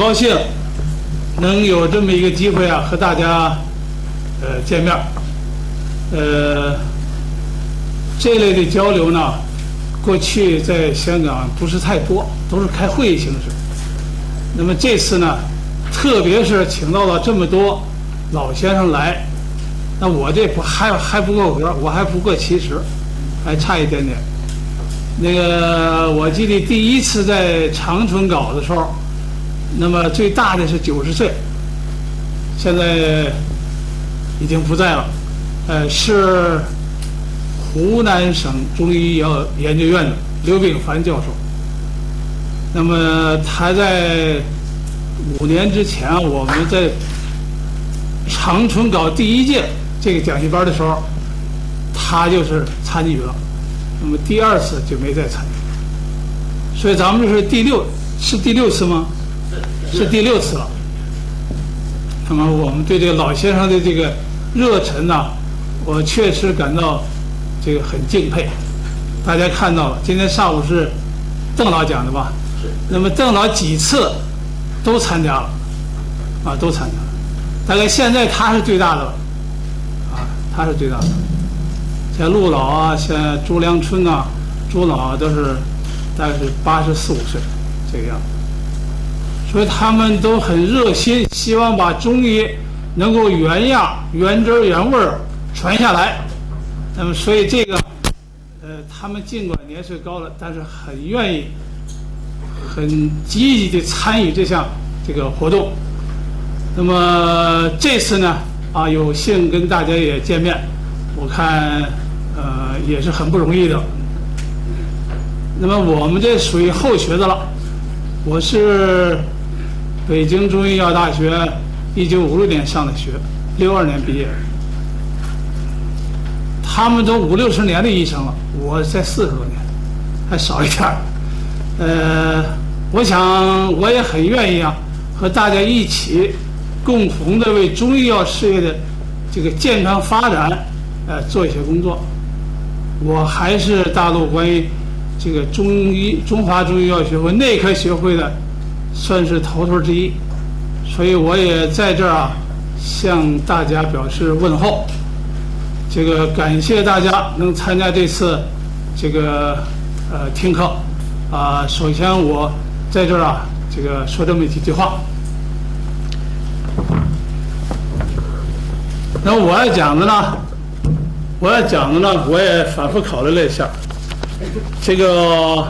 高兴能有这么一个机会啊，和大家见面。这类的交流呢，过去在香港不是太多，都是开会议形式。那么这次呢，特别是请到了这么多老先生来，那我这还不够格，我还不过70，还差一点点。那个我记得第一次在长春搞的时候，那么最大的是90岁，现在已经不在了，是湖南省中医药研究院的刘秉凡教授。那么他在5年之前，我们在长春搞第一届这个讲习班的时候，他就是参与了。那么第2次就没再参与，所以咱们这是第6次吗？是第6次了。那么我们对这个老先生的这个热忱呢，我确实感到这个很敬佩。大家看到了，今天上午是邓老讲的吧？是。那么邓老几次都参加了，啊，都参加了。大概现在他是最大的了，啊，他是最大的。像陆老啊，像朱良春啊、朱老啊，都是大概是84、85岁这个样子。所以他们都很热心，希望把中医能够原样、原汁原味传下来。那么，所以这个，他们尽管年岁高了，但是很愿意、很积极地参与这个活动。那么这次呢，啊，有幸跟大家也见面，我看，也是很不容易的。那么我们这属于后学的了，我是北京中医药大学1956年上的学，62年毕业。他们都50、60年的医生了，我才40多年，还少一点。我想我也很愿意啊，和大家一起共同的为中医药事业的这个健康发展，做一些工作。我还是大陆关于这个中华中医药学会内科学会的，算是头之一，所以我也在这儿啊，向大家表示问候。这个感谢大家能参加这次这个听课啊。首先我在这儿啊，这个说这么几句话。那我要讲的呢，我也反复考虑了一下，这个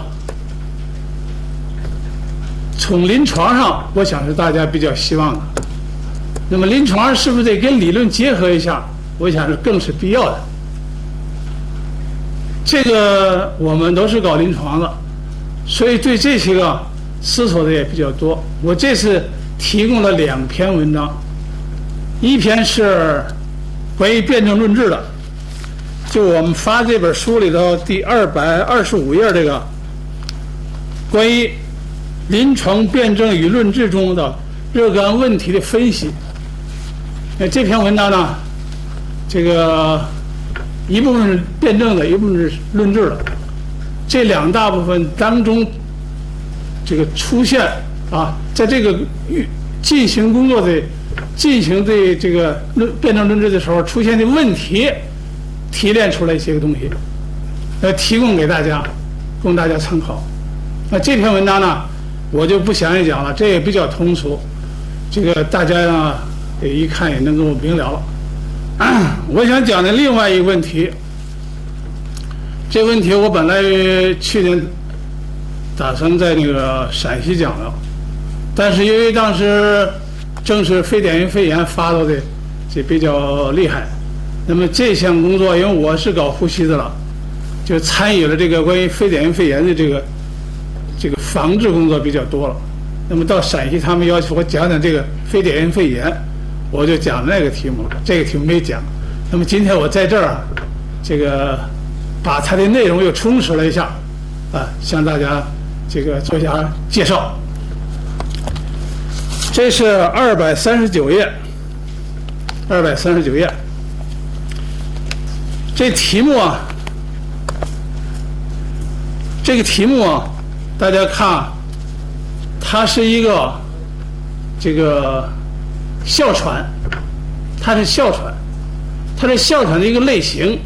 从临床上，我想是大家比较希望的。那么临床是不是得跟理论结合一下？我想是更是必要的。这个我们都是搞临床的，所以对这些个思索的也比较多。我这次提供了2篇文章，一篇是关于辩证论治的，就我们发这本书里头第225页这个关于临床辩证与论治中的若干问题的分析。这篇文章呢，这个一部分是辩证的，一部分是论治的，这2大部分当中，这个出现啊，在这个进行这个辩证论治的时候出现的问题，提炼出来一些个东西，提供给大家，供大家参考。那这篇文章呢，我就不详细讲了，这也比较通俗，这个大家呢也一看也能够明了了。我想讲的另外一个问题，这个问题我本来去年打算在那个陕西讲的，但是由于当时正是非典型肺炎发到的这比较厉害，那么这项工作因为我是搞呼吸的了，就参与了这个关于非典型肺炎的这个防治工作比较多了。那么到陕西他们要求我讲讲这个非典型肺炎，我就讲那个题目了，这个题目没讲。那么今天我在这儿，这个把它的内容又充实了一下，啊，向大家这个做一下介绍。这是239页，239页。这题目啊，这个题目啊，大家看，它是一个这个哮喘，它是哮喘，它是哮喘的一个类型。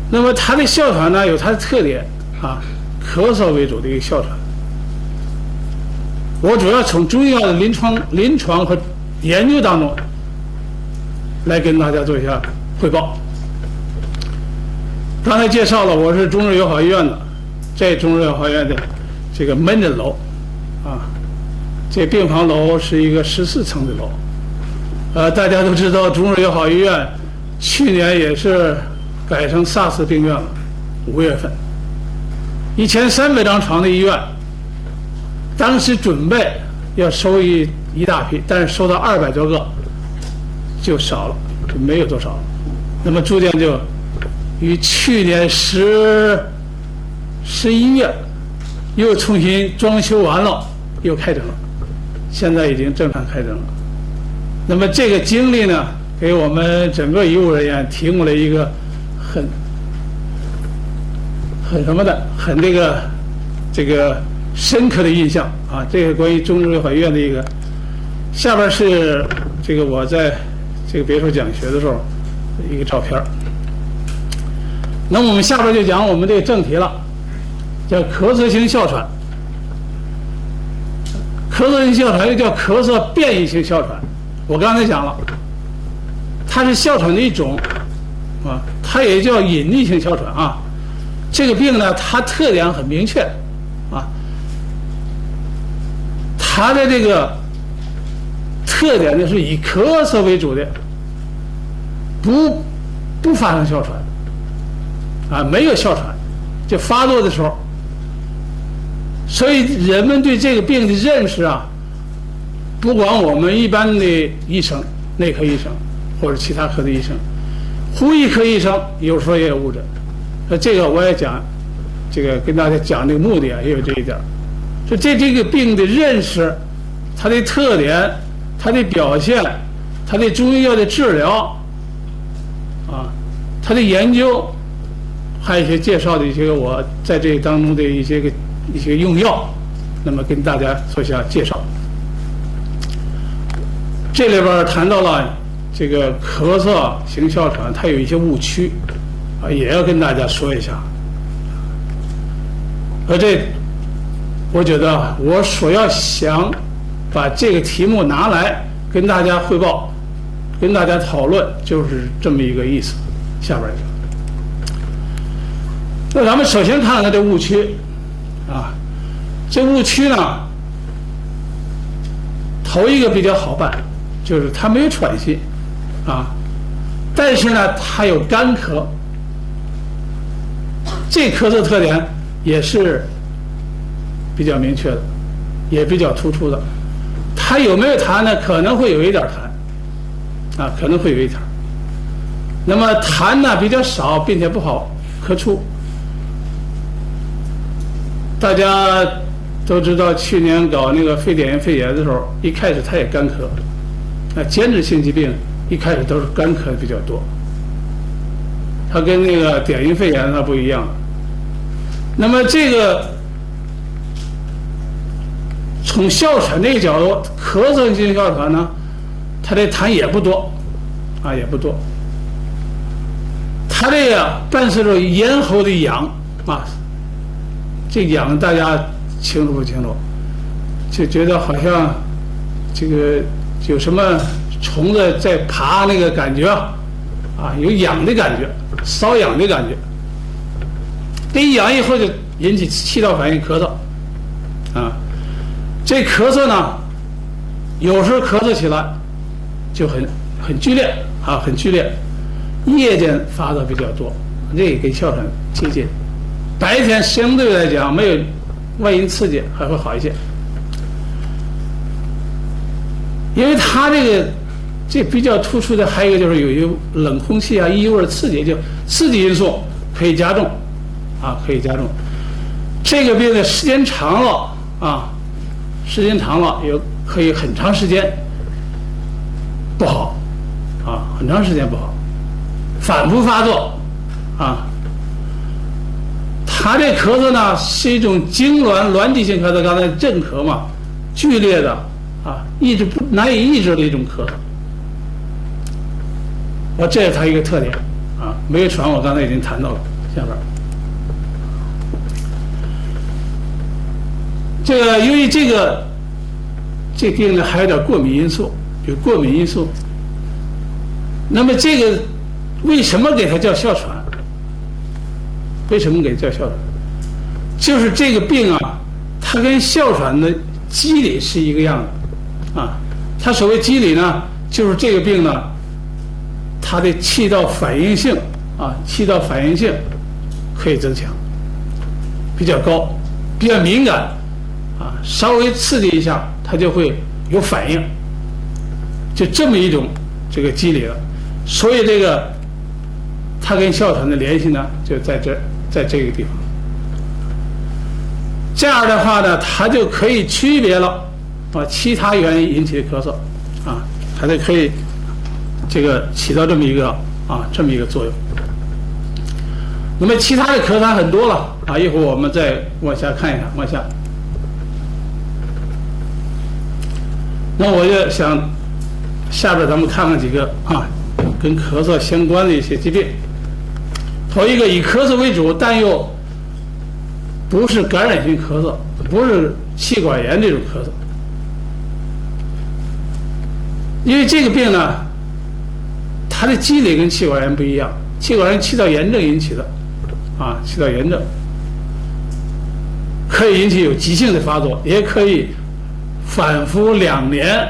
那么它的哮喘呢有它的特点啊，咳嗽为主的一个哮喘。我主要从中医药的临床和研究当中来跟大家做一下汇报。刚才介绍了，我是中日友好医院的，这中日友好医院的这个门诊楼啊，这病房楼是一个14层的楼。大家都知道，中日友好医院去年也是改成 SARS 病院了，5月份，1300张床的医院，当时准备要收一大批，但是收到200多个就少了，就没有多少了。那么逐渐就于去年11月又重新装修完了，又开诊了，现在已经正常开诊了。那么这个经历呢，给我们整个医务人员提供了一个很什么的，很这个深刻的印象啊。这个关于中日友好医院的一个，下边是这个我在这个别墅讲学的时候一个照片。那么我们下边就讲我们这个正题了，叫咳嗽性哮喘。咳嗽性哮喘又叫咳嗽变异性哮喘。我刚才讲了，它是哮喘的一种啊，它也叫隐匿性哮喘啊。这个病呢，它特点很明确啊，它的这个特点呢是以咳嗽为主的，不发生哮喘啊，没有哮喘，就发作的时候。所以人们对这个病的认识啊，不管我们一般的医生、内科医生或者其他科的医生，呼吸科医生有时候也有误诊。这个我也讲，这个跟大家讲这个目的啊，也有这一点。就这个病的认识，它的特点、它的表现、它的中医药的治疗啊，它的研究，还有一些介绍的一些我在这当中的一些用药，那么跟大家做一下介绍。这里边谈到了这个咳嗽型哮喘，它有一些误区啊，也要跟大家说一下。我觉得我所要想把这个题目拿来跟大家汇报、跟大家讨论，就是这么一个意思。下边一个，那咱们首先看看这误区啊，这误区呢，头一个比较好办，就是它没有喘息啊，但是呢，它有干咳，这咳嗽特点也是比较明确的，也比较突出的。它有没有痰呢？可能会有一点痰啊，可能会有一点。那么痰呢比较少，并且不好咳出。大家都知道，去年搞那个非典型肺炎的时候，一开始它也干咳。那间质性疾病一开始都是干咳比较多，它跟那个典型肺炎它不一样。那么这个从哮喘这个角度，咳嗽性哮喘呢，它的痰也不多啊，也不多。它这个伴随着咽喉的痒啊，这痒大家清楚不清楚？就觉得好像这个有什么虫子在爬那个感觉啊，有痒的感觉，瘙痒的感觉。这一痒以后就引起气道反应，咳嗽啊。这咳嗽呢，有时候咳嗽起来就很剧烈啊，很剧烈。夜间发作比较多，这个跟哮喘接近。白天相对来讲没有外因刺激，还会好一些。因为它这比较突出的还有一个就是有一个冷空气啊、异味刺激，就刺激因素可以加重啊，可以加重。这个病的时间长了啊，时间长了可以很长时间不好啊，很长时间不好，反复发作啊。它这咳嗽呢是一种痉挛性咳嗽，刚才震咳嘛，剧烈的难以抑制的一种咳嗽。这是它一个特点没有喘我刚才已经谈到了。下边由于这病呢还有点过敏因素，有过敏因素。那么这个为什么给它叫哮喘？为什么给它叫哮喘？就是这个病它跟哮喘的机理是一个样的它所谓机理呢，就是这个病呢，它的气道反应性可以增强，比较高，比较敏感稍微刺激一下它就会有反应，就这么一种这个机理了。所以它跟哮喘的联系呢就在这个地方。这样的话呢，它就可以区别了其他原因引起的咳嗽它就可以起到这么一个作用。那么其他的咳痰很多了一会儿我们再往下看一看，往下。那我就想下边咱们看看几个跟咳嗽相关的一些疾病。头一个以咳嗽为主，但又不是感染性咳嗽，不是气管炎这种咳嗽。因为这个病呢，它的机理跟气管炎不一样，气管炎气道炎症引起的气道炎症可以引起有急性的发作，也可以反复2年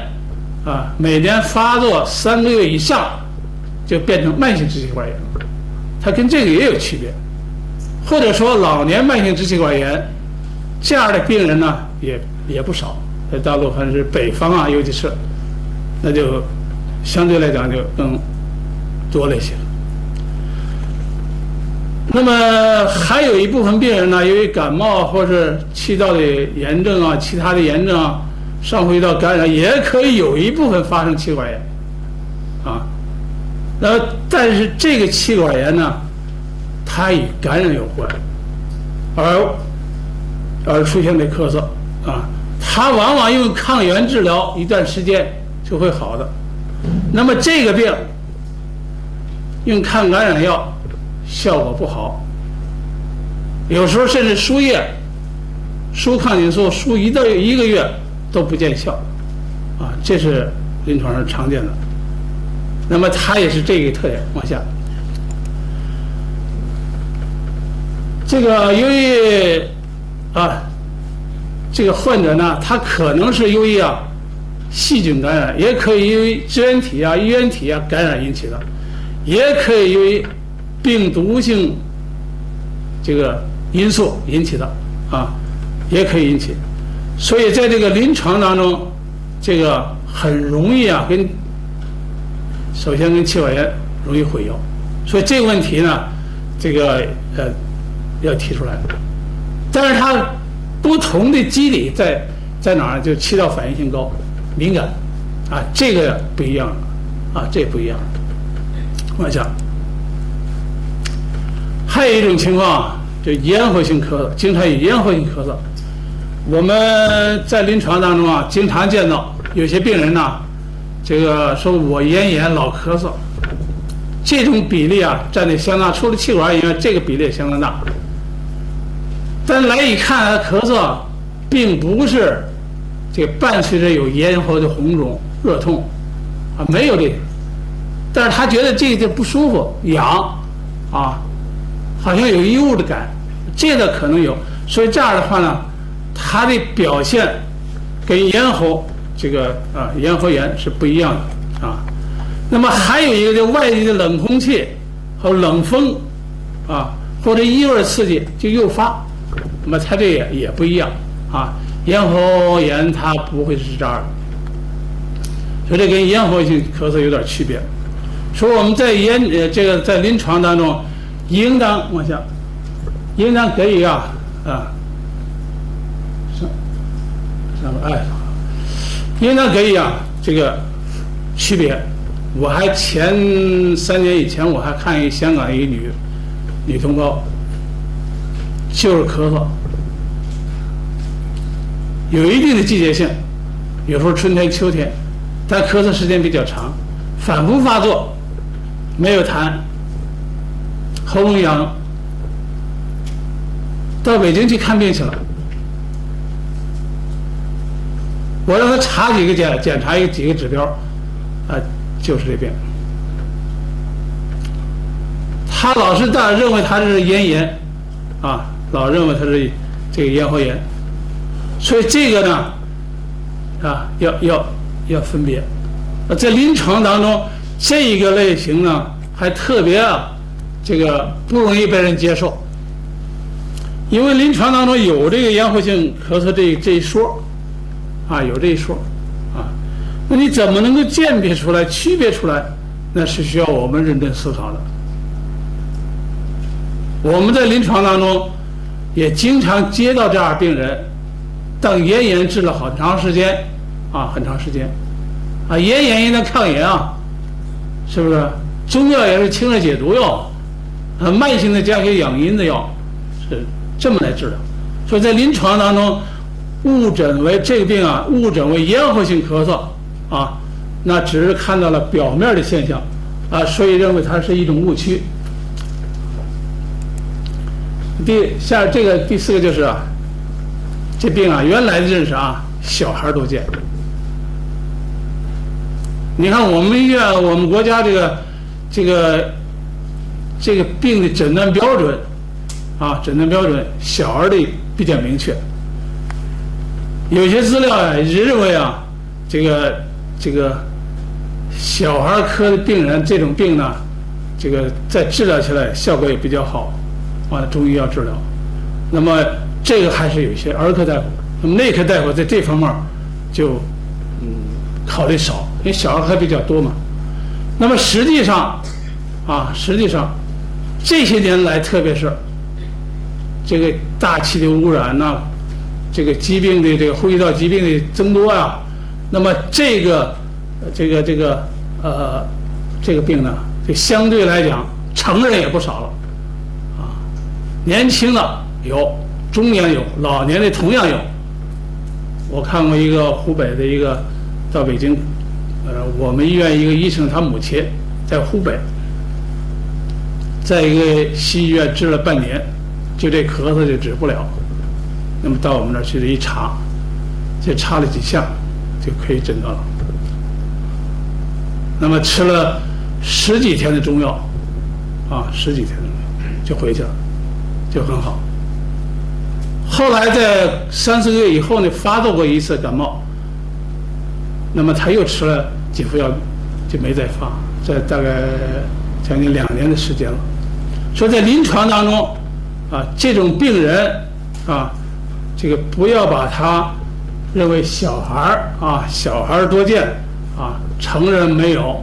每年发作3个月以上就变成慢性支气管炎了，它跟这个也有区别。或者说老年慢性支气管炎这样的病人呢也不少，在大陆还是北方尤其是那就相对来讲就更多了一些。那么还有一部分病人呢，由于感冒或是气道的炎症其他的炎症上呼吸道感染，也可以有一部分发生气管炎但是这个气管炎呢，它与感染有关，而出现的咳嗽它往往用抗原治疗一段时间就会好的。那么这个病用抗感染药效果不好，有时候甚至输液、输抗菌素输1个月都不见效这是临床上常见的。那么它也是这个特点。往下，由于这个患者呢，他可能是由于细菌感染，也可以由于支原体衣原体感染引起的，也可以由于病毒性因素引起的也可以引起。所以在这个临床当中，很容易首先跟气管炎容易混淆，所以这个问题呢要提出来。但是它不同的机理在哪儿？就气道反应性高、敏感这个不一样这不一样。往下，还有一种情况就咽喉性咳嗽，经常有咽喉性咳嗽。我们在临床当中经常见到有些病人呢，说我咽炎老咳嗽，这种比例占的相当，除了气管以外，这个比例也相当大。但来一看，咳嗽并不是伴随着有咽喉的红肿、热痛没有这个，但是他觉得这个不舒服、痒好像有异物的感，这个可能有。所以这样的话呢，它的表现跟咽喉咽喉炎是不一样的那么还有一个外界的冷空气和冷风或者异味刺激就诱发，那么它这也不一样咽喉炎它不会是这样的，所以这跟咽喉性咳嗽有点区别。所以我们在在临床当中应当给予应当给予区别。我还前3年以前我还看香港一个女同胞，就是咳嗽，有一定的季节性有时候春天、秋天，但咳嗽时间比较长，反复发作，没有痰，喉咙痒，到北京去看病去了。我让他查几个检查几个指标，就是这病。他老是认为他是咽炎，老认为他是这个咽喉炎，所以这个呢，要分别。在临床当中，这一个类型呢，还特别这个不容易被人接受，因为临床当中有这个咽喉性咳嗽这一说，有这一说，那你怎么能够鉴别出来、区别出来？那是需要我们认真思考的。我们在临床当中也经常接到这样病人，当咽炎治了很长时间，很长时间，咽炎也能抗炎是不是？中药也是清热解毒药，慢性的加些养阴的药，是这么来治疗。所以在临床当中，误诊为这个病误诊为咽喉性咳嗽那只是看到了表面的现象所以认为它是一种误区。第四个就是这病原来的认识小孩都见。你看我们医院，我们国家这个病的诊断标准诊断标准小儿的比较明确。有些资料也认为这个小孩科的病人这种病呢，这个在治疗起来效果也比较好，中医药治疗。那么这个还是有一些儿科大夫，那么内科大夫在这方面就考虑少，因为小儿科比较多嘛。那么实际上这些年来，特别是这个大气的污染这个疾病的这个呼吸道疾病的增多那么这个病呢，就相对来讲成人也不少了年轻的有，中年有，老年的同样有。我看过一个湖北的一个到北京，我们医院一个医生，他母亲在湖北，在一个西医院治了半年，就这咳嗽就治不了。那么到我们那儿去一查，就查了几项就可以诊断了。那么吃了10几天的中药10几天的中药就回去了，就很好。后来在3、4个月以后呢，发作过一次感冒，那么他又吃了几副药，就没再发，这大概将近2年的时间了。所以在临床当中这种病人这个不要把他认为小孩多见成人没有，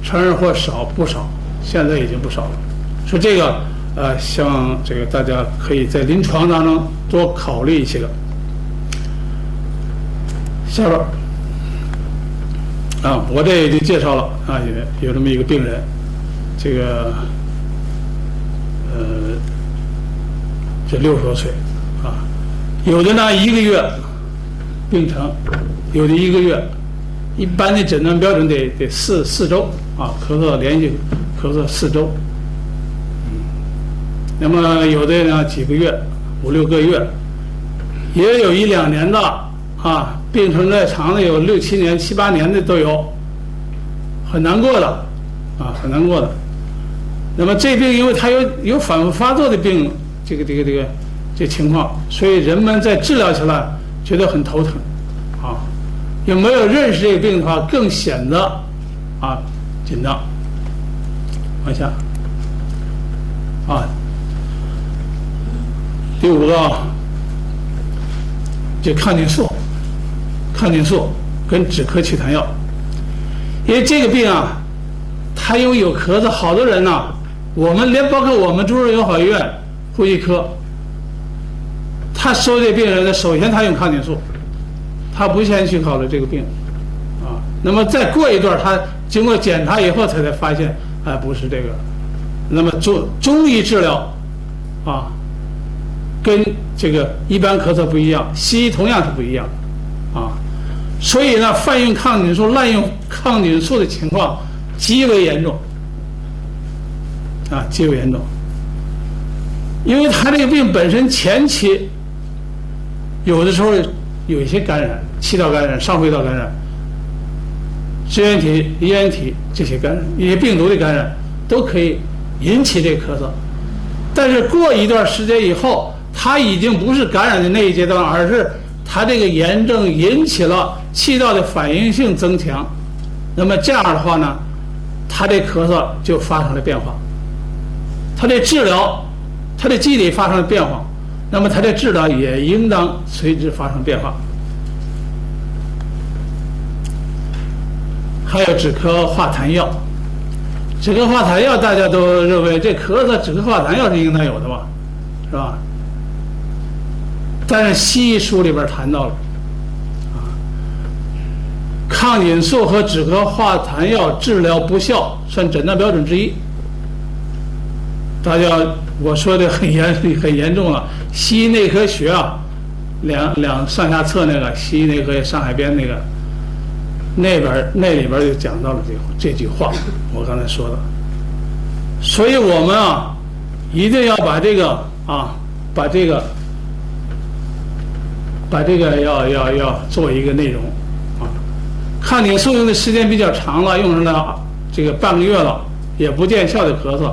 成人或少不少，现在已经不少了。所以这个希望这个大家可以在临床当中多考虑一些个。下边我这也就介绍了有这么一个病人，这个这60多岁有的呢1个月病程，有的1个月，一般的诊断标准得4周咳嗽连续咳嗽4周。那么有的呢几个月，5、6个月，也有1、2年的病程再长的有6、7年、7、8年的都有，很难过的很难过的。那么这病因为它有反复发作的病，这情况，所以人们在治疗起来觉得很头疼有没有认识这个病的话，更显得紧张。往下第5个就抗菌素跟止咳祛痰药。因为这个病它因为有咳嗽，好多人我们包括我们中日友好医院呼吸科，他收这病人呢，首先他用抗菌素，他不先去考虑这个病那么再过一段，他经过检查以后才发现不是这个。那么中医治疗跟这个一般咳嗽不一样，西医同样是不一样所以呢，泛用抗菌素、滥用抗菌素的情况极为严重，极为严重。因为他这个病本身前期有的时候有一些感染，气道感染、上呼吸道感染、支原体、衣原体这些感染，一些病毒的感染都可以引起这个咳嗽。但是过一段时间以后，它已经不是感染的那一阶段，而是它这个炎症引起了气道的反应性增强。那么这样的话呢，它这咳嗽就发生了变化，它的治疗，它的机理发生了变化，那么它的治疗也应当随之发生变化。还有止咳化痰药，止咳化痰药大家都认为这咳嗽止咳化痰药是应该有的吧，是吧？但是西医书里边谈到了，抗菌素和止咳化痰药治疗不效，算诊断标准之一。大家我说的很严重了，西医内科学啊，两上下册那个西医内科学上海边那个。那里边就讲到了这句话，我刚才说的。所以我们一定要把这个要做一个内容抗菌素用的时间比较长了，用上了这个半个月了也不见效的咳嗽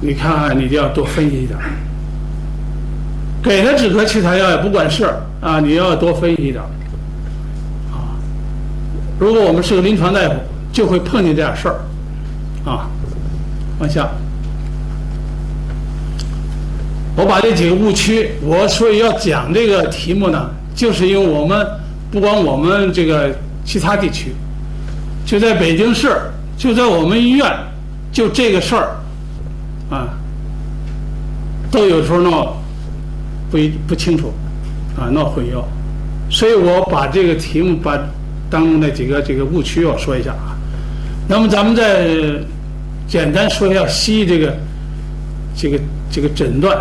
你看看你就要多分析一点，给他止咳祛痰药也不管事你要多分析一点。如果我们是个临床大夫，就会碰见这样事儿往下，我把这几个误区，我所以要讲这个题目呢，就是因为我们不光我们这个其他地区，就在北京市，就在我们医院，就这个事儿都有时候闹不清楚闹混淆，所以我把这个题目把当中的几个这个误区要说一下那么咱们再简单说一下西医这个诊断。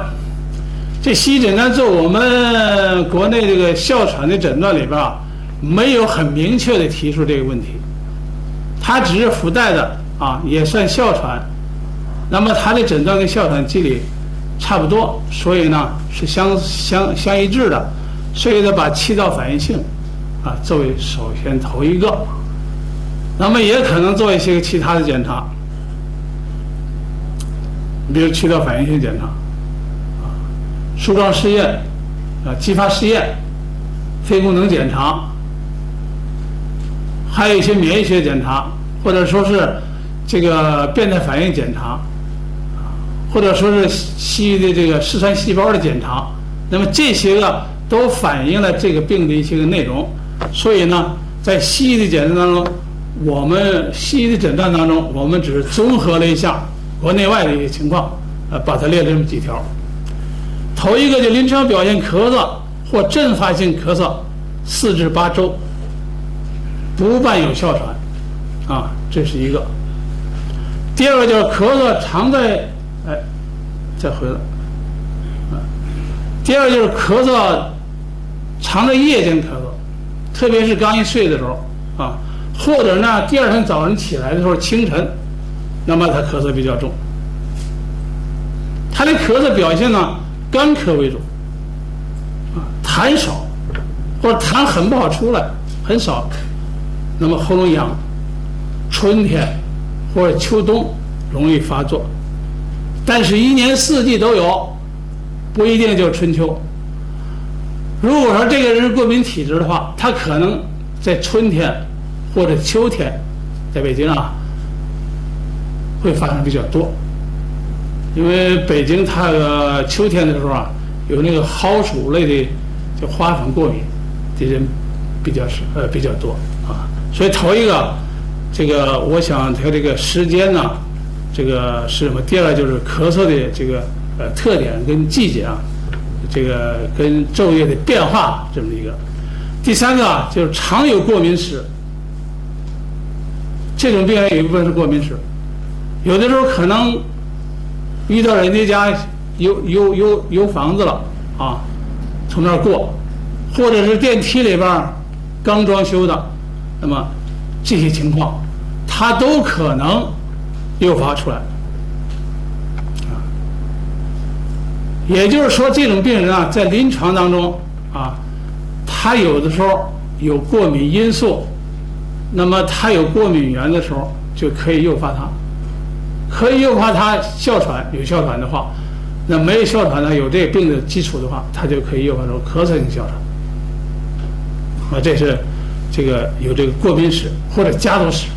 这西医诊断在我们国内这个哮喘的诊断里边没有很明确的提出这个问题，它只是附带的也算哮喘，那么它的诊断跟哮喘机理差不多，所以呢是相一致的，所以呢把气道反应性作为首先头一个，那么也可能做一些其他的检查，比如气道反应性检查梳状试验激发试验、肺功能检查，还有一些免疫学检查，或者说是这个变态反应检查，或者说是西医的这个嗜酸细胞的检查，那么这些个都反映了这个病的一些个内容。所以呢，在西医的诊断当中，我们只是综合了一下国内外的一些情况，把它列了这么几条。头一个就临床表现咳嗽或阵发性咳嗽4至8周，不伴有哮喘，这是一个。第二个就是咳嗽常在，再回来，第二就是咳嗽常在夜间咳嗽。特别是刚一睡的时候或者呢第二天早上起来的时候清晨，那么他咳嗽比较重。他的咳嗽表现呢干咳为主痰少，或者痰很不好出来，很少，那么喉咙痒，春天或者秋冬容易发作，但是1年4季都有，不一定就是春秋。如果说这个人是过敏体质的话，他可能在春天或者秋天，在北京会发生比较多，因为北京它秋天的时候有那个蒿属类的叫花粉过敏的人比较多所以头一个这个我想它这个时间呢，这个是什么？第二个就是咳嗽的这个特点跟季节这个跟昼夜的变化这么一个。第三个就是常有过敏史，这种病人有一部分是过敏史，有的时候可能遇到人家家有房子了从那儿过，或者是电梯里边刚装修的，那么这些情况，它都可能诱发出来。也就是说，这种病人啊，在临床当中啊，他有的时候有过敏因素，那么他有过敏源的时候，就可以诱发他，可以诱发他哮喘。有哮喘的话，那没有哮喘呢，有这个病的基础的话，他就可以诱发出咳嗽性哮喘。这是这个有这个过敏史或者家族史，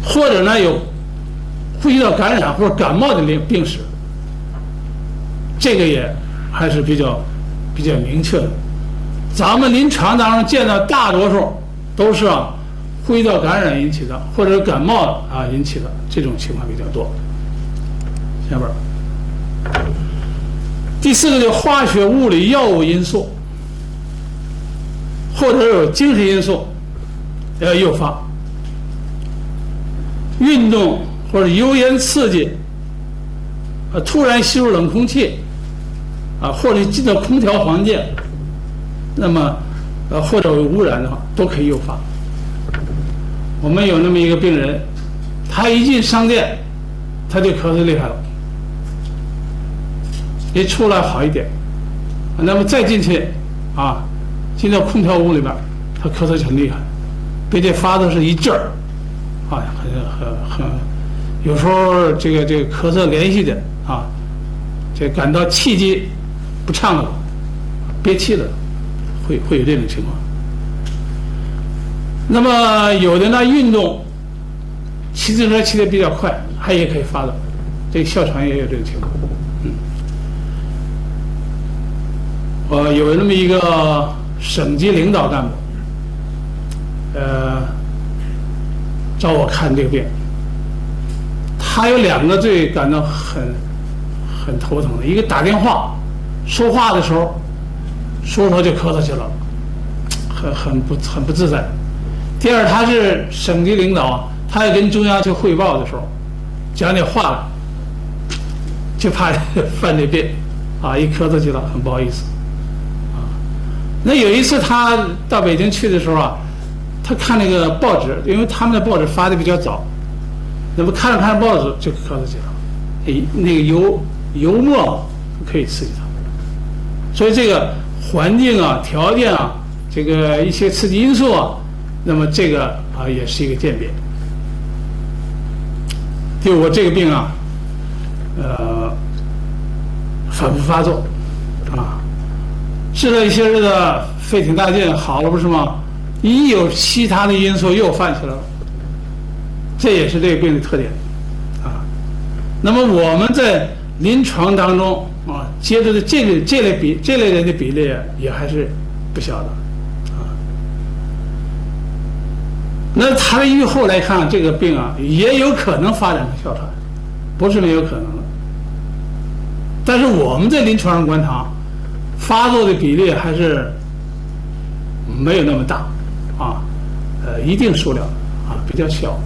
或者呢有呼吸道感染或者感冒的病史。这个也还是比较明确的。咱们临床当中见到大多数都是呼吸道感染引起的，或者感冒引起的，这种情况比较多。下边第四个就是化学、物理、药物因素，或者有精神因素诱发，运动或者油烟刺激，突然吸入冷空气。或者进到空调环境，那么或者有污染的话，都可以诱发。我们有那么一个病人，他一进商店，他就咳嗽厉害了，一出来好一点，那么再进去进到空调屋里边，他咳嗽很厉害，并且发的是一阵儿，很有时候这个咳嗽连续的这感到气机不畅了，憋气了，会有这种情况。那么有的呢，运动，骑自行车骑得比较快，它也可以发的，这个哮喘也有这种情况。我有那么一个省级领导干部，找我看这个病，他有2个最感到很头疼的，一个打电话说话的时候说就咳嗽去了，很不自在。第二，他是省级领导，他要跟中央去汇报的时候，讲话了，就怕犯这病一咳嗽去了，很不好意思那有一次他到北京去的时候他看那个报纸，因为他们的报纸发的比较早，那么看着报纸就咳嗽去了，那个油墨可以刺激它，所以这个环境条件这个一些刺激因素那么这个也是一个鉴别。第5个，这个病反复发作治了一些日子费挺大劲，好了不是吗？一有其他的因素又犯起来了，这也是这个病的特点那么我们在临床当中接触的这类人的比例也还是不小的那他的预后来看，这个病也有可能发展成哮喘，不是没有可能的。但是我们在临床上观察，发作的比例还是没有那么大一定数量比较小，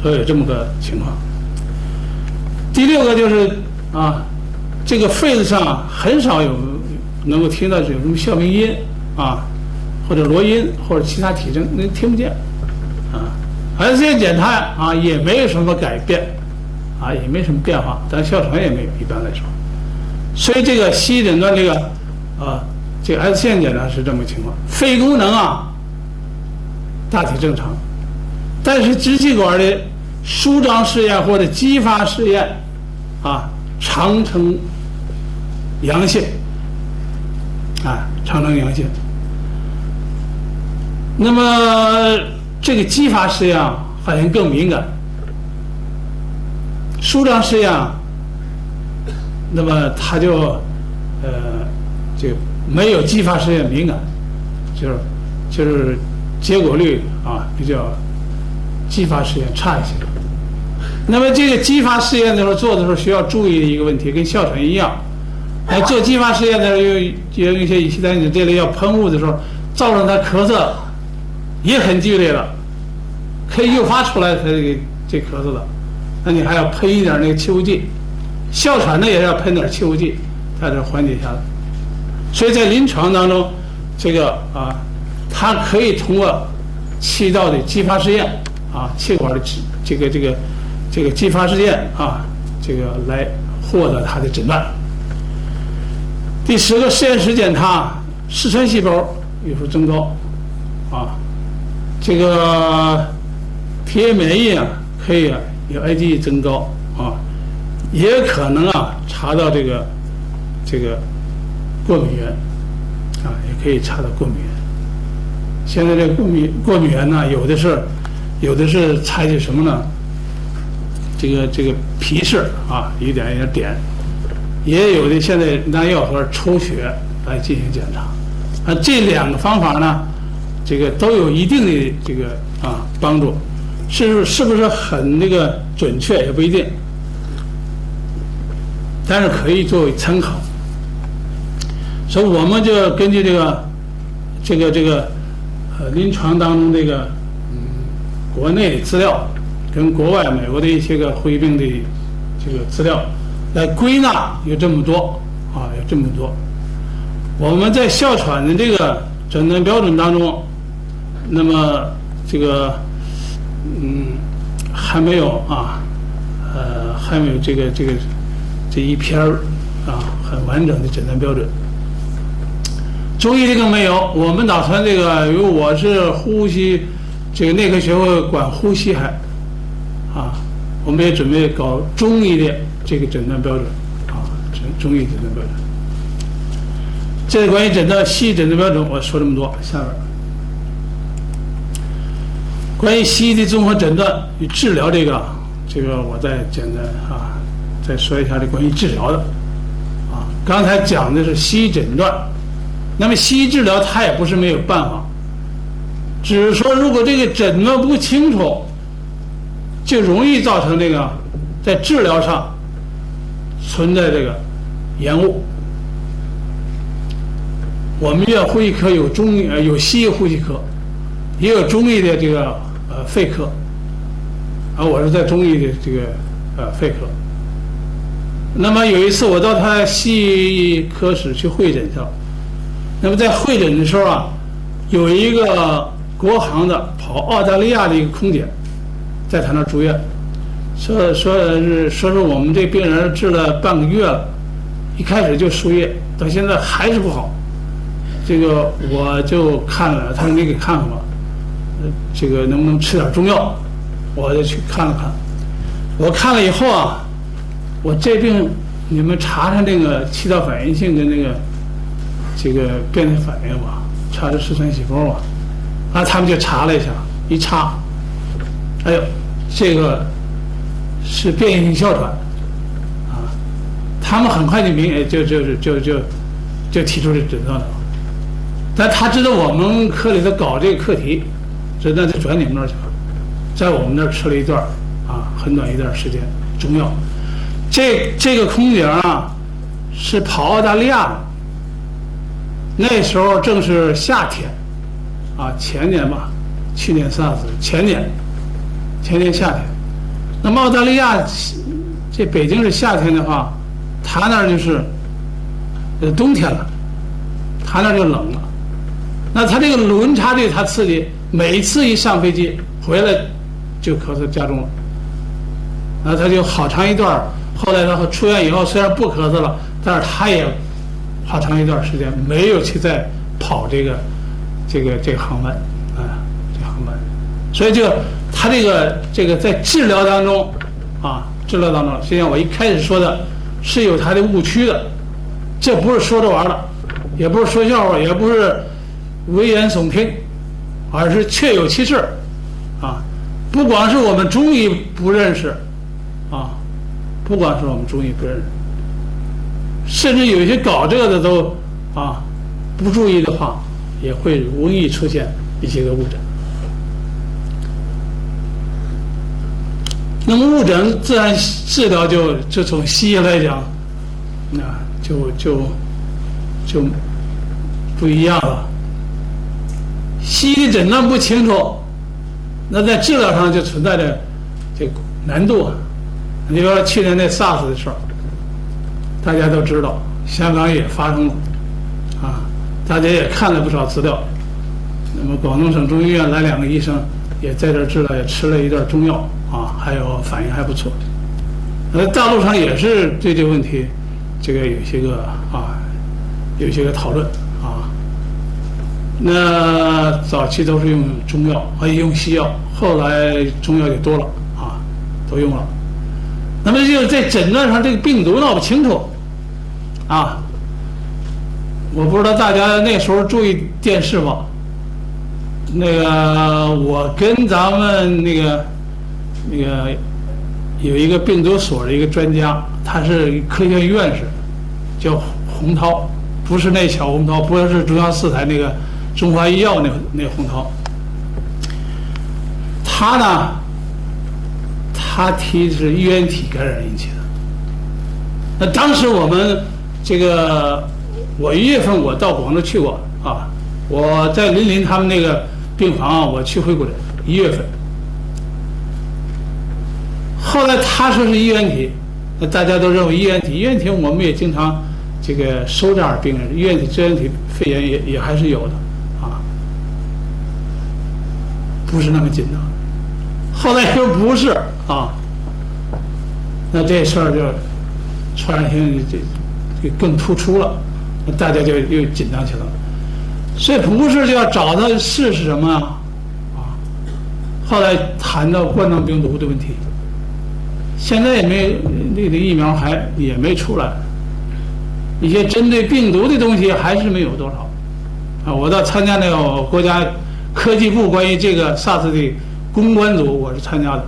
所以有这么个情况。第6个就是这个肺子上很少有能够听到有什么哮鸣音或者罗音或者其他体征，那听不见SCN 检查也没有什么改变也没什么变化，但哮喘也没有，一般来说。所以这个西医诊断这个 SCN 检查是这么个情况，肺功能大体正常，但是支气管的舒张试验或者激发试验常呈阳性常呈阳性。那么这个激发试验好像更敏感，舒张试验那么它就没有激发试验敏感，就是结果率比较激发试验差一些。那么这个激发试验的时候做的时候需要注意的一个问题，跟哮喘一样，做激发试验的时候有一些乙酰胆碱这类要喷雾的时候，造成它咳嗽也很剧烈了，可以诱发出来它这咳嗽的，那你还要喷一点那个气雾剂，哮喘呢也要喷点气雾剂，它才缓解下来。所以在临床当中，这个它可以通过气道的激发试验啊，气管的这个激发试验啊，这个来获得它的诊断。第10个，实验室检查视穿细胞有所增高啊，这个皮炎免疫啊可以有 IgE 增高啊，也可能查到这个过敏原啊，也可以查到过敏原。现在这个过敏原呢，有的是采取什么呢？这个皮试啊，一点一点点，也有的现在拿药盒抽血来进行检查。啊，这2个方法呢，这个都有一定的这个帮助，是不是很那个准确也不一定，但是可以作为参考。所以我们就根据这个临床当中这个国内的资料跟国外美国的一些个灰病的这个资料来归纳，有这么多啊，有这么多。我们在哮喘的这个诊断标准当中，那么这个还没有还没有这一篇很完整的诊断标准。中医这个没有，我们打算这个，因为我是呼吸这个内科学会管呼吸我们也准备搞中医的这个诊断标准中医诊断标准。这是关于西医诊断标准，我说这么多。下边关于西医的综合诊断与治疗这个我再简单再说一下这关于治疗的刚才讲的是西医诊断。那么西医治疗它也不是没有办法，只是说如果这个诊断不清楚，就容易造成这个在治疗上存在这个延误。我们医院呼吸科有西医呼吸科，也有中医的这个肺科，我是在中医的这个肺科。那么有一次我到他西医科室去会诊去了。那么在会诊的时候有一个国航的跑澳大利亚的一个空姐，在他那住院，说是我们这病人治了半个月了，一开始就输液，到现在还是不好。这个我就看了，他说你给看看吧，这个能不能吃点中药？我就去看了看。我看了以后我这病你们查查那个气道反应性的那个这个变态反应吧，查查视穿细胞吧，他们就查了一下，一查，哎呦，这个是变异性哮喘他们很快就提出这诊断了。但他知道我们科里头搞这个课题，所以那就转你们那儿去了，在我们那儿吃了一段很短一段时间中药。这个空姐是跑澳大利亚的。那时候正是夏天前年吧，去年SARS，前年夏天。那么澳大利亚这北京是夏天的话，他那儿就是冬天了，他那儿就冷了。那他这个轮差对他刺激，每次一上飞机回来就咳嗽加重了，然后他就好长一段。后来他出院以后虽然不咳嗽了，但是他也好长一段时间没有去再跑这个航班这个航班。所以他这个在治疗当中实际上我一开始说的是有他的误区的，这不是说着玩的，也不是说笑话，也不是危言耸听，而是确有其事不光是我们中医不认识不光是我们中医不认识，甚至有一些搞这个的都不注意的话，也会容易出现一些个误诊。那么误诊自然治疗就从西医来讲，就不一样了。西医的诊断不清楚，那在治疗上就存在着这个难度你比如说去年那 SARS 的事儿，大家都知道，香港也发生了大家也看了不少资料。那么广东省中医院来2个医生，也在这儿治了，也吃了一段中药啊，还有反应还不错。大陆上也是对这个问题，这个有些个讨论啊。那早期都是用中药，用西药，后来中药就多了啊，都用了。那么就是在诊断上，这个病毒闹不清楚啊。我不知道大家那时候注意电视吧？那个我跟咱们那个有一个病毒所的一个专家，他是科学院院士，叫洪涛，不是那小洪涛，不是中央4台那个中华医药那洪涛。他呢，他提是衣原体感染引起的。那当时我们这个，我1月份我到广州去过啊，我在林林他们那个病房啊，我去回过诊，1月份。后来他说是衣原体，那大家都认为衣原体，我们也经常这个收这样的病人，衣原体支原体肺炎也还是有的啊，不是那么紧张。后来说不是啊，那这事儿就传染性就更突出了，大家就又紧张起来了。所以不是就要找到是什么啊？后来谈到冠状病毒的问题。现在也没那个疫苗也没出来，一些针对病毒的东西还是没有多少啊。我到参加那个国家科技部关于这个 SARS 的公关组，我是参加的。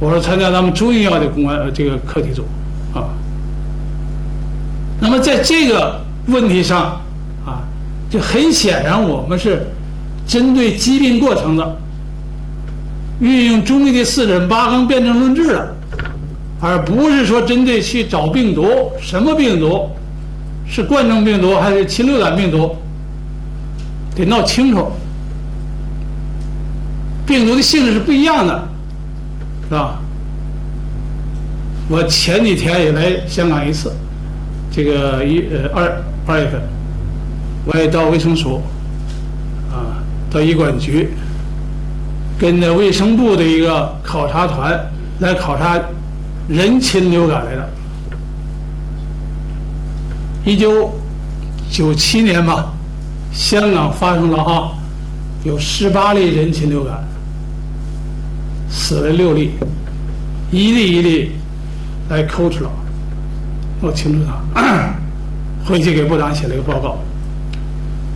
我是参加咱们中医药的公关这个课题组啊。那么在这个问题上啊，就很显然我们是针对疾病过程的。运用中医的4诊8纲辨证论治的，而不是说针对去找病毒，什么病毒，是冠状病毒还是禽流感病毒，得闹清楚。病毒的性质是不一样的，是吧？我前几天也来香港一次，这个2月份，我也到卫生署，啊，到医管局。跟着卫生部的一个考察团来考察人禽流感来的。1997年吧，香港发生了有18例人禽流感，死了6例，一例来抠出了，我清楚他，回去给部长写了一个报告，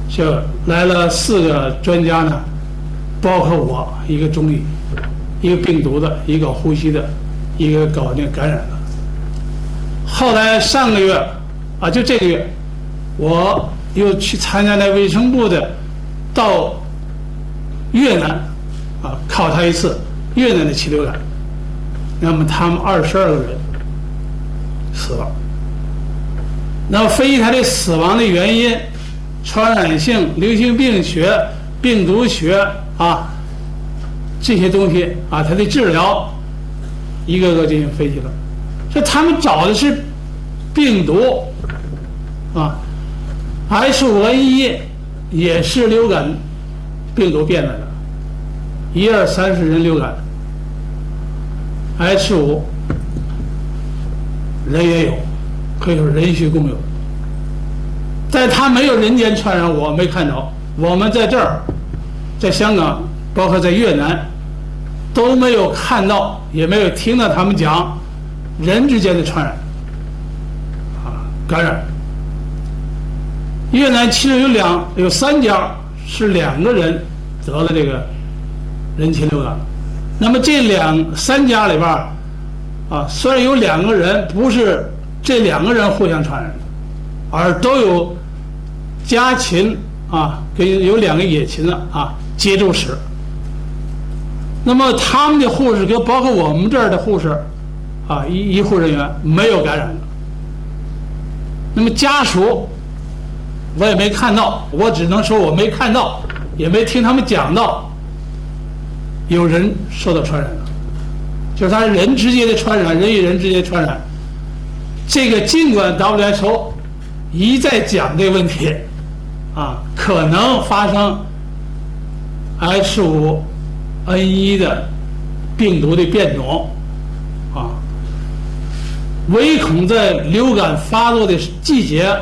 就来了4个专家呢。包括我一个中医，一个病毒的，一个呼吸的，一个搞那感染的。后来上个月啊，就这个月，我又去参加那卫生部的，到越南啊考察一次越南的禽流感，那么他们22个人死了。那么分析他的死亡的原因、传染性、流行病学、病毒学。啊，这些东西啊，它的治疗一个个进行分析了。说他们找的是病毒啊 ，H5N1 也是流感病毒变来的，1、2、3是人流感 ，H5 人也有，可以说人畜共有，但它没有人间传染，我没看着。我们在这儿。在香港，包括在越南，都没有看到，也没有听到他们讲人之间的传染，感染。越南其实有3家是2个人得了这个人禽流感，那么这3家里边啊，虽然有2个人不是这2个人互相传染的，而都有家禽啊，跟有2个野禽啊。接触史，那么他们的护士跟包括我们这儿的护士，啊，医护人员没有感染的。那么家属我也没看到，我只能说我没看到，也没听他们讲到有人受到传染的，就是他人之间的传染，人与人之间的传染。这个尽管 WHO 一再讲这个问题，可能发生 H5N1 的病毒的变种唯恐在流感发作的季节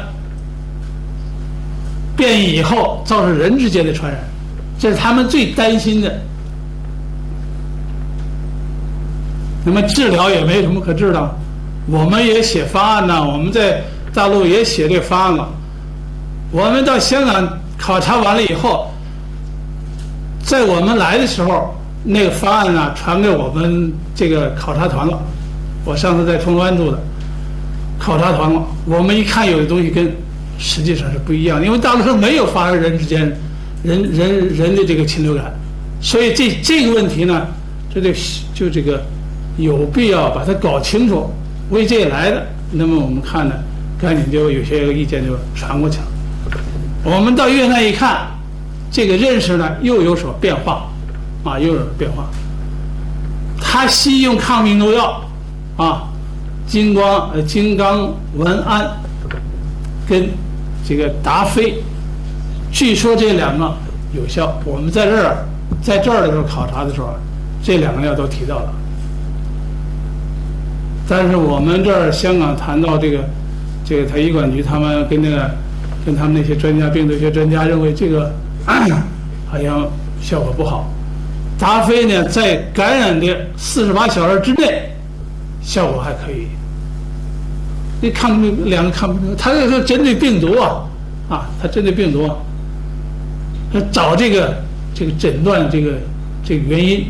变异以后造成人之间的传染，这是他们最担心的。那么治疗也没什么可治的，我们也写方案呢，我们在大陆也写这个方案了。我们到香港考察完了以后，在我们来的时候，那个方案呢传给我们这个考察团了。我上次在铜锣湾住的考察团了，我们一看有的东西跟实际上是不一样的，因为大陆上没有发生人之间人的这个禽流感，所以这个问题呢，就这个有必要把它搞清楚，为这来的。那么我们看呢，赶紧就有些意见就传过去了。我们到医院上一看，这个认识呢又有所变化又有所变化。他西医用抗病毒药金刚文胺跟这个达菲，据说这两个有效。我们在这儿的时候考察的时候，这两个药都提到了。但是我们这儿香港谈到这个台医管局他们跟他们那些专家，病毒学专家认为这个好像效果不好。达菲呢，在感染的48小时之内效果还可以。这两个抗病毒，它是针对病毒它针对病毒它找这个诊断这个原因。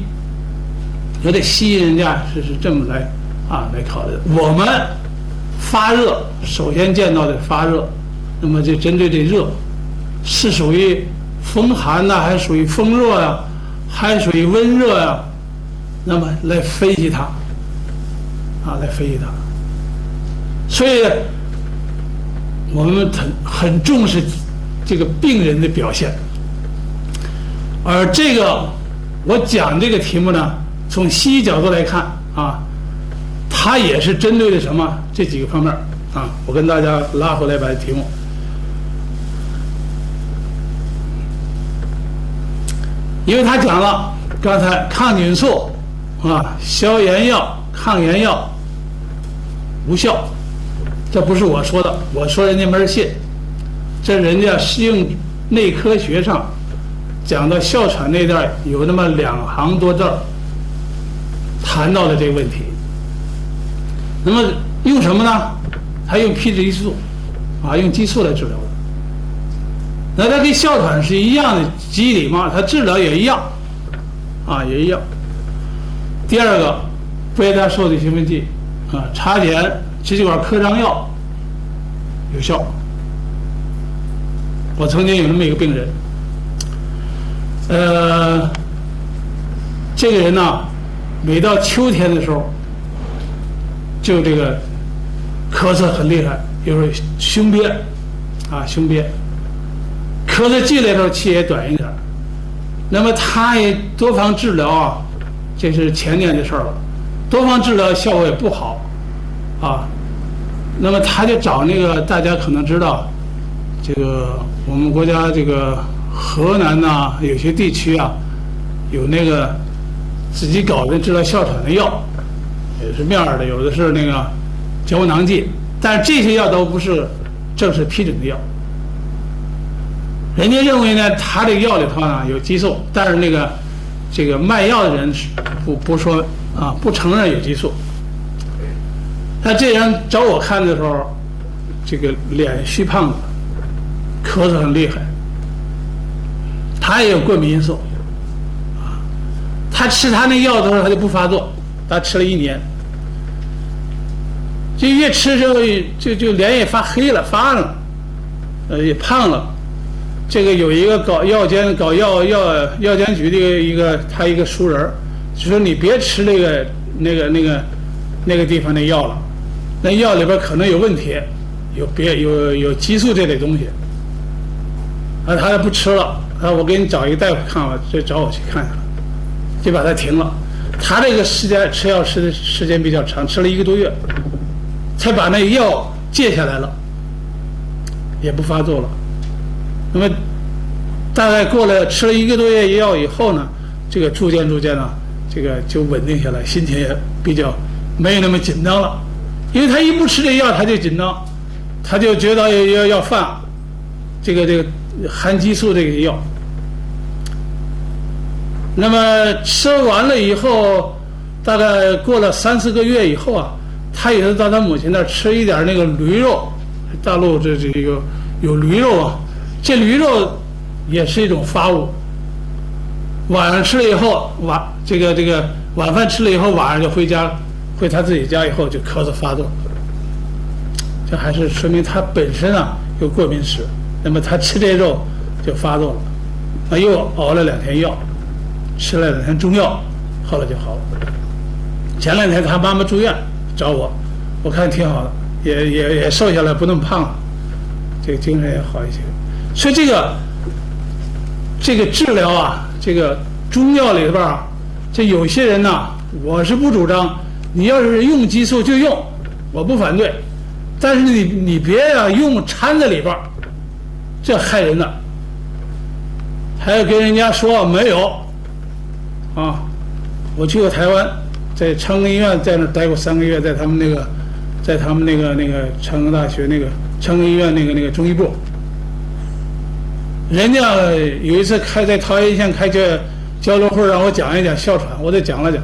有的西医人家是这么来考虑的。我们发热，首先见到的发热，那么就针对这热是属于风寒呢，还是属于风热呀，还是属于温热呀？那么来分析它来分析它。所以我们很重视这个病人的表现。而这个我讲这个题目呢，从西医角度来看它也是针对的什么这几个方面我跟大家拉回来把题目。因为他讲了刚才抗菌素消炎药、抗炎药无效，这不是我说的，我说人家没人信，这人家适应内科学上讲到哮喘那段有那么2行多字谈到了这个问题。那么用什么呢？他用皮质激素用激素来治疗的。那它跟哮喘是一样的机理嘛，它治疗也一样也一样。第二个贝塔受体兴奋剂插点支气管扩张药有效。我曾经有那么一个病人，这个人呢，每到秋天的时候，就这个咳嗽很厉害，有时候胸憋胸憋，咳嗽进来的时候气也短一点。那么他也多方治疗这是前年的事了，多方治疗效果也不好那么他就找那个大家可能知道，这个我们国家这个河南有些地区有那个自己搞的治疗哮喘的药，也是面儿的，有的是那个胶囊剂，但是这些药都不是正式批准的药。人家认为呢，他这个药里头有激素，但是这个卖药的人不说不承认有激素。他这人找我看的时候，这个脸虚胖子，咳嗽很厉害，他也有过敏因素他吃他那药的时候他就不发作，他吃了1年，就越吃就脸也发黑了，发暗了，也胖了。这个有一个搞药监局的一个熟人，就说你别吃那个地方的药了，那药里边可能有问题，有激素这类东西。他也不吃了，我给你找一个大夫看吧，就找我去看看，就把它停了。他这个吃药吃的时间比较长，吃了1个多月，才把那药戒下来了，也不发作了。那么大概吃了1个多月药以后呢，这个逐渐呢，这个就稳定下来，心情也比较没有那么紧张了。因为他一不吃这药，他就紧张，他就觉得要犯这个含激素这个药。那么吃完了以后，大概过了3、4个月以后啊，他也是到他母亲那儿吃一点那个驴肉，大陆这个有驴肉啊，这驴肉也是一种发物。晚上吃了以后，这个晚饭吃了以后，晚上就回他自己家以后就咳嗽发作，这还是说明他本身啊有过敏史。那么他吃这肉就发作了，又熬了2天药，吃了2天中药，后来就好了。前2天他妈妈住院找我看挺好的，也瘦下来，不那么胖了，这个精神也好一些。所以这个治疗啊，这个中药里边啊，这有些人呢，我是不主张，你要是用激素就用，我不反对，但是你别用掺在里边，这害人的。还要跟人家说没有啊，我去过台湾，在长庚医院在那待过3个月，在他们那个长庚大学那个长庚医院那个中医部，人家有一次在桃源县开这交流会，让我讲一讲哮喘，我得讲了讲，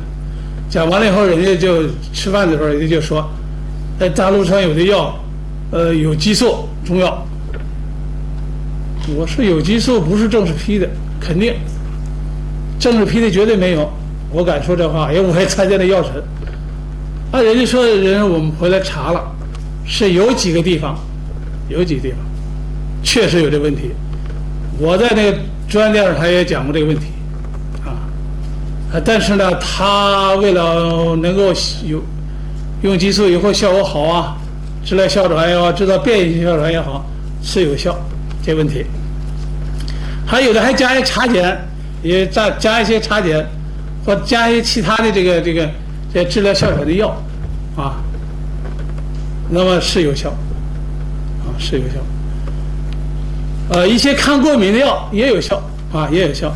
讲完了以后，人家就吃饭的时候，人家就说，在大陆上有的药，有激素中药。我说有激素不是正式批的，肯定正式批的绝对没有。我敢说这话，因为我也参加了药审。人家说我们回来查了，是有几个地方确实有这问题。我在那个中央电视台也讲过这个问题，但是呢，他为了能够用激素以后效果好啊，治疗哮喘也好，制造变异性哮喘也好，是有效。这问题，还有的还加一些茶碱，也加一些茶碱，或加一些其他的这个治疗哮喘的药，那么是有效，是有效。一些抗过敏的药也有效，也有效，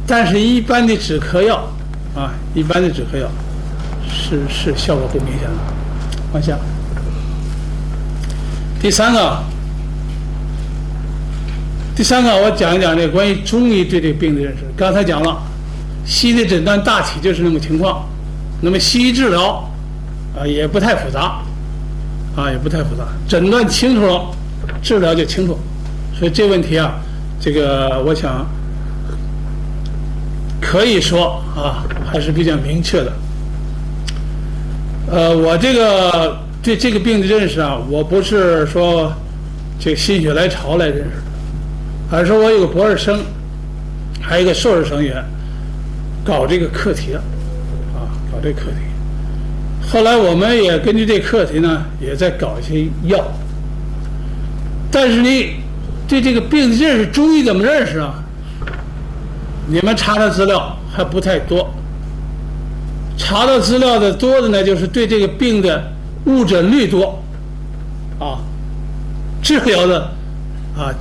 但是一般的止咳药，是效果不明显的。往下，第三个，我讲一讲这关于中医对这个病的认识。刚才讲了，西医的诊断大体就是那么情况，那么西医治疗也不太复杂，诊断清楚了，治疗就清楚。所以这问题啊，这个我想可以说还是比较明确的。我这个对这个病的认识啊，我不是说这个心血来潮来认识的。而是我有个博士生，还有一个硕士生也搞这个课题了，搞这个课题。后来我们也根据这个课题呢，也在搞一些药。但是你对这个病的认识，中医怎么认识啊？你们查的资料还不太多，查到资料的多的呢，就是对这个病的误诊率多，治疗的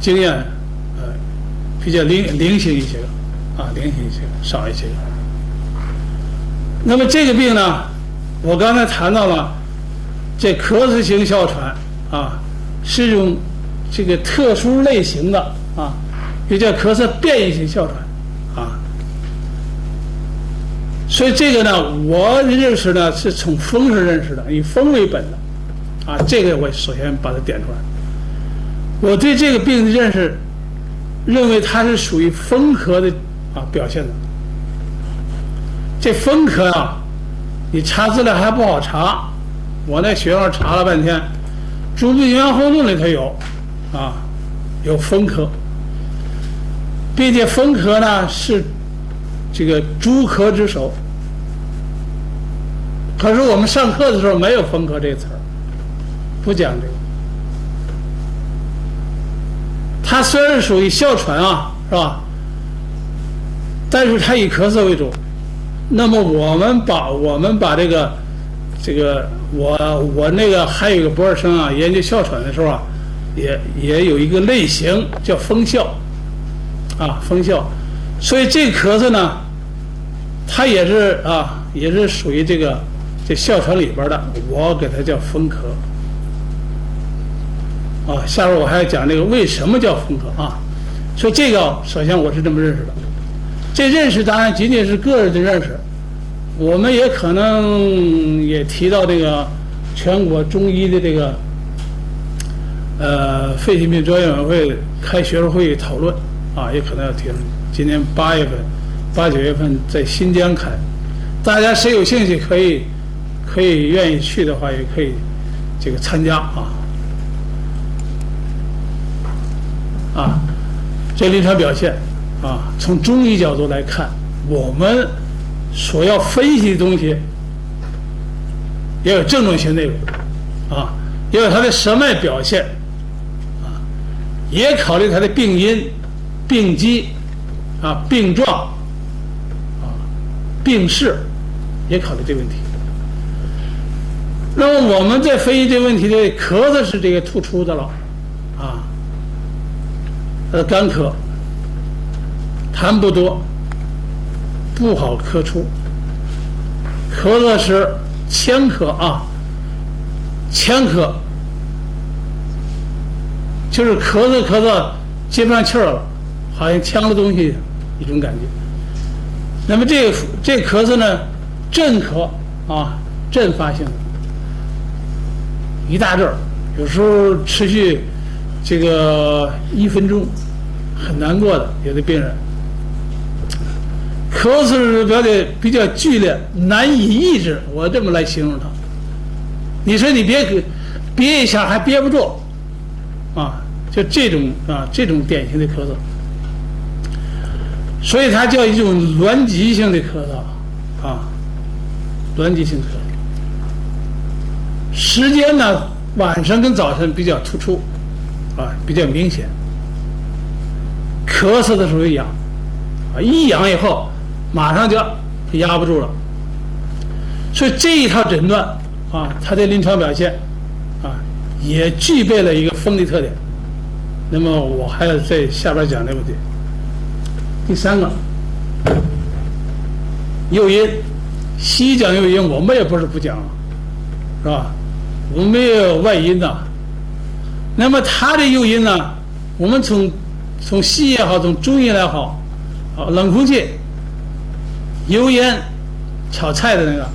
经验比较零星一些少一些。那么这个病呢，我刚才谈到了，这咳嗽型哮喘是一种这个特殊类型的也叫咳嗽变异性哮喘所以这个呢，我认识呢是从风上认识的，以风为本的这个我首先把它点出来。我对这个病的认识，认为它是属于风咳的表现的。这风咳你查资料还不好查，我在学校查了半天，《诸病源候论》里头有风咳，并且风咳呢是这个诸咳之首。可是我们上课的时候没有风咳这个词儿，不讲这个。它虽然是属于哮喘是吧？但是它以咳嗽为主。那么我们把这个我那个还有一个博士生研究哮喘的时候也有一个类型叫风笑，风笑，所以这咳嗽呢，它也是属于这哮喘里边的，我给它叫风咳。下边我还要讲这个为什么叫风咳啊？所以这个首先我是这么认识的，这认识当然仅仅是个人的认识，我们也可能也提到这个全国中医的这个肺疾病专业委员会开学术会议讨论也可能要提。今年8月份、8、9月份在新疆开，大家谁有兴趣可以愿意去的话，也可以这个参加这临床表现从中医角度来看，我们所要分析的东西也有症状性内容也有它的舌脉表现也考虑它的病因、病机病状病势，也考虑这个问题。那么我们在分析这个问题的咳嗽是这个突出的了干咳，痰不多，不好咳出。咳嗽是呛咳呛咳就是咳嗽接不上气儿了，好像呛了东西一种感觉。那么这咳嗽呢，阵咳阵发性的，一大阵儿，有时候持续这个1分钟，很难过的。有的病人咳嗽比较剧烈，难以抑制，我这么来形容它。你说你憋一下还憋不住就这种典型的咳嗽，所以它叫一种孪急性的咳嗽孪急性咳嗽。时间呢，晚上跟早晨比较突出比较明显。咳嗽的时候痒一痒以后马上就压不住了。所以这一套诊断它的临床表现也具备了一个风的特点。那么我还要在下边讲这个问题。第3个，诱因，西医讲诱因，我们也不是不讲，是吧？我们也有外因那么它的诱因呢，我们从西医也好，从中医来好冷空气、油烟、炒菜的那个、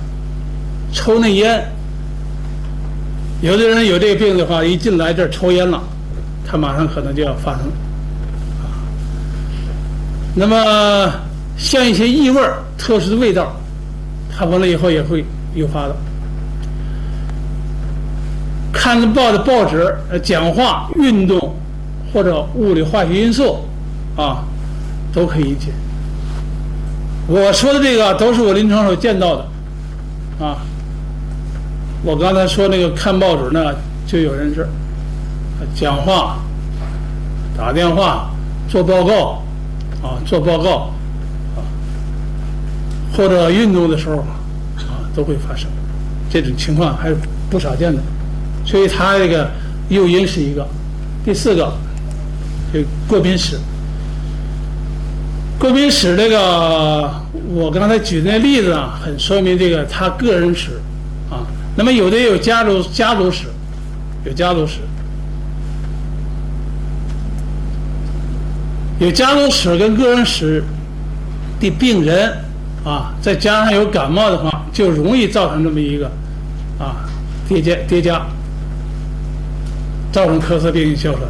抽那烟，有的人有这个病的话，一进来这儿抽烟了，他马上可能就要发生那么像一些异味、特殊的味道，他闻了以后也会诱发的。看报的报纸、讲话、运动或者物理化学因素都可以引起。我说的这个都是我临床所见到的我刚才说那个看报纸呢，就有人是讲话、打电话、做报告或者运动的时候都会发生，这种情况还是不少见的。所以它这个诱因是一个。第4个，这过敏史。过敏史这个，我刚才举的那例子很说明这个他个人史那么有的有家族史，有家族史跟个人史的病人再加上有感冒的话，就容易造成这么一个叠加，造成咳嗽病性哮喘。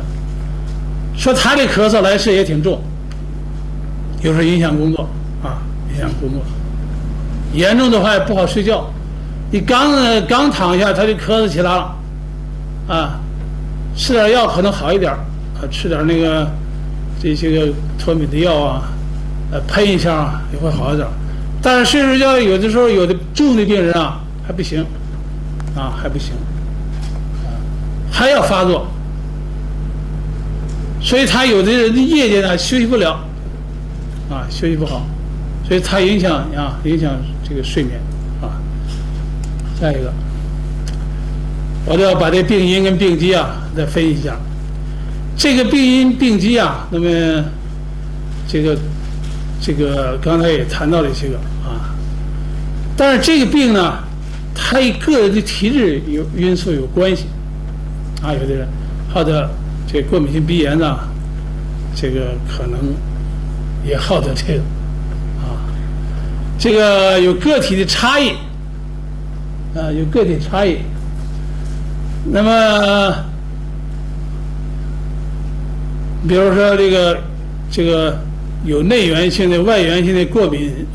说他这咳嗽来势也挺重，有时候影响工作严重的话也不好睡觉。你刚躺下他就咳嗽起来了吃点药可能好一点吃点那个这些个脱敏的药喷一下也会好一点。但是睡觉有的时候有的重的病人还不行还要发作。所以他有的人的夜间休息不了休息不好，所以他影响这个睡眠下一个，我就要把这病因跟病机再分析一下。这个病因病机啊，那么这个刚才也谈到了这个啊，但是这个病呢，它与个人的体质有因素有关系啊，有的人好得这过敏性鼻炎呢，这个可能也好得这个啊，这个有个体的差异啊，有个体差异。那么比如说这个有内源性的、外源性的过敏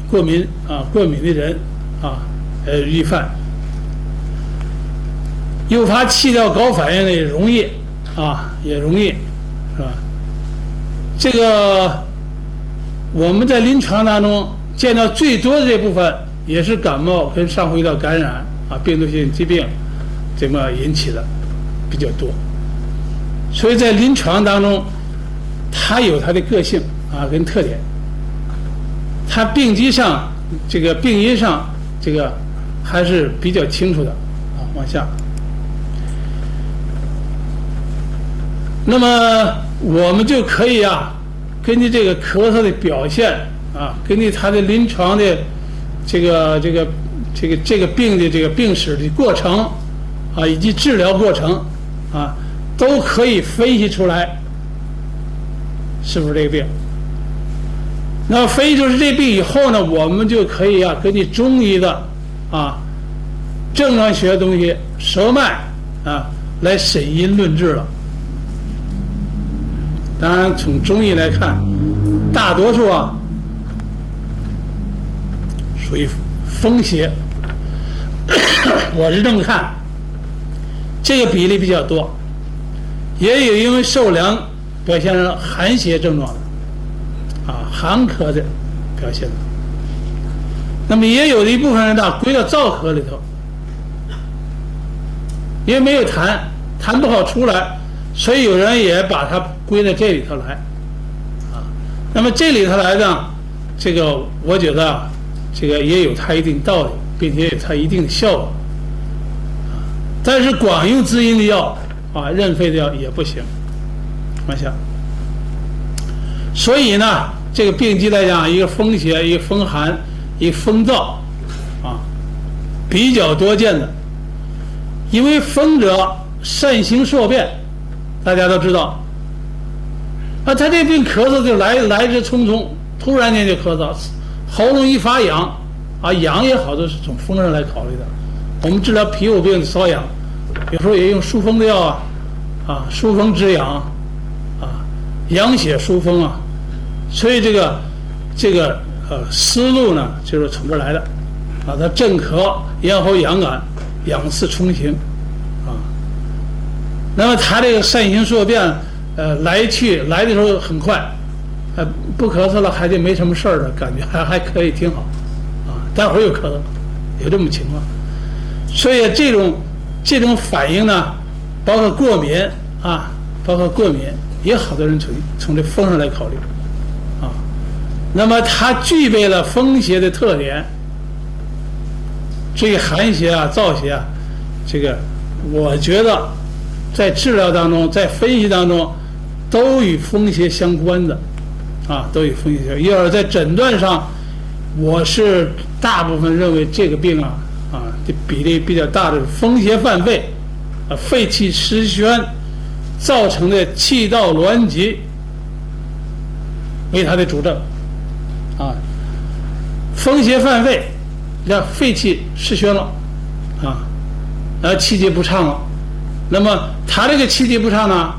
的人啊，易犯，诱发气道高反应的也容易啊，也容易，是吧？这个我们在临床当中见到最多的这部分也是感冒跟上呼吸道感染啊、病毒性疾病这么引起的比较多，所以在临床当中，它有它的个性啊跟特点，它病机上这个病因上这个还是比较清楚的啊。往下，那么我们就可以啊，根据这个咳嗽的表现啊，根据它的临床的这个病的这个病史的过程啊，以及治疗过程啊，都可以分析出来是不是这个病。那分析出是这病以后呢，我们就可以啊，根据中医的啊症状学的东西，舌脉啊来审因论治了。当然，从中医来看，大多数啊属于风邪，我是这么看，这个比例比较多，也有因为受凉表现成寒邪症状的啊，寒咳的表现的。那么也有的一部分人呢归到燥咳里头，因为没有痰不好出来，所以有人也把它归到这里头来啊。那么这里头来呢，这个我觉得这个也有它一定道理，并且有它一定的效果。但是光用滋阴的药啊，润肺的药也不行。往下，所以呢，这个病机来讲，一个风邪，一个风寒，一个风燥啊，比较多见的。因为风者善行数变，大家都知道啊，他这病咳嗽就来之匆匆，突然间就咳嗽，喉咙一发痒啊，痒也好多是从风上来考虑的。我们治疗皮肤病的瘙痒，有时候也用疏风的药啊，疏风止痒啊，养血疏风啊，所以这个思路呢就是从这儿来的啊，它镇咳、咽喉痒感、养次充行啊。那么它这个善行数变，来的时候很快，不咳嗽了还就没什么事儿了，感觉还可以挺好啊，待会儿又咳嗽，有这种情况。所以这种反应呢，包括过敏啊，也好多人从这风上来考虑啊。那么它具备了风邪的特点，这个寒邪啊、燥邪啊，这个我觉得在治疗当中、在分析当中都与风邪相关的啊，都与风邪相关。因而在诊断上，我是大部分认为这个病啊这比例比较大的风邪犯肺啊，肺气失宣造成的气道挛急为它的主症啊。风邪犯肺，让肺气失宣了啊，气机不畅了。那么它这个气机不畅呢，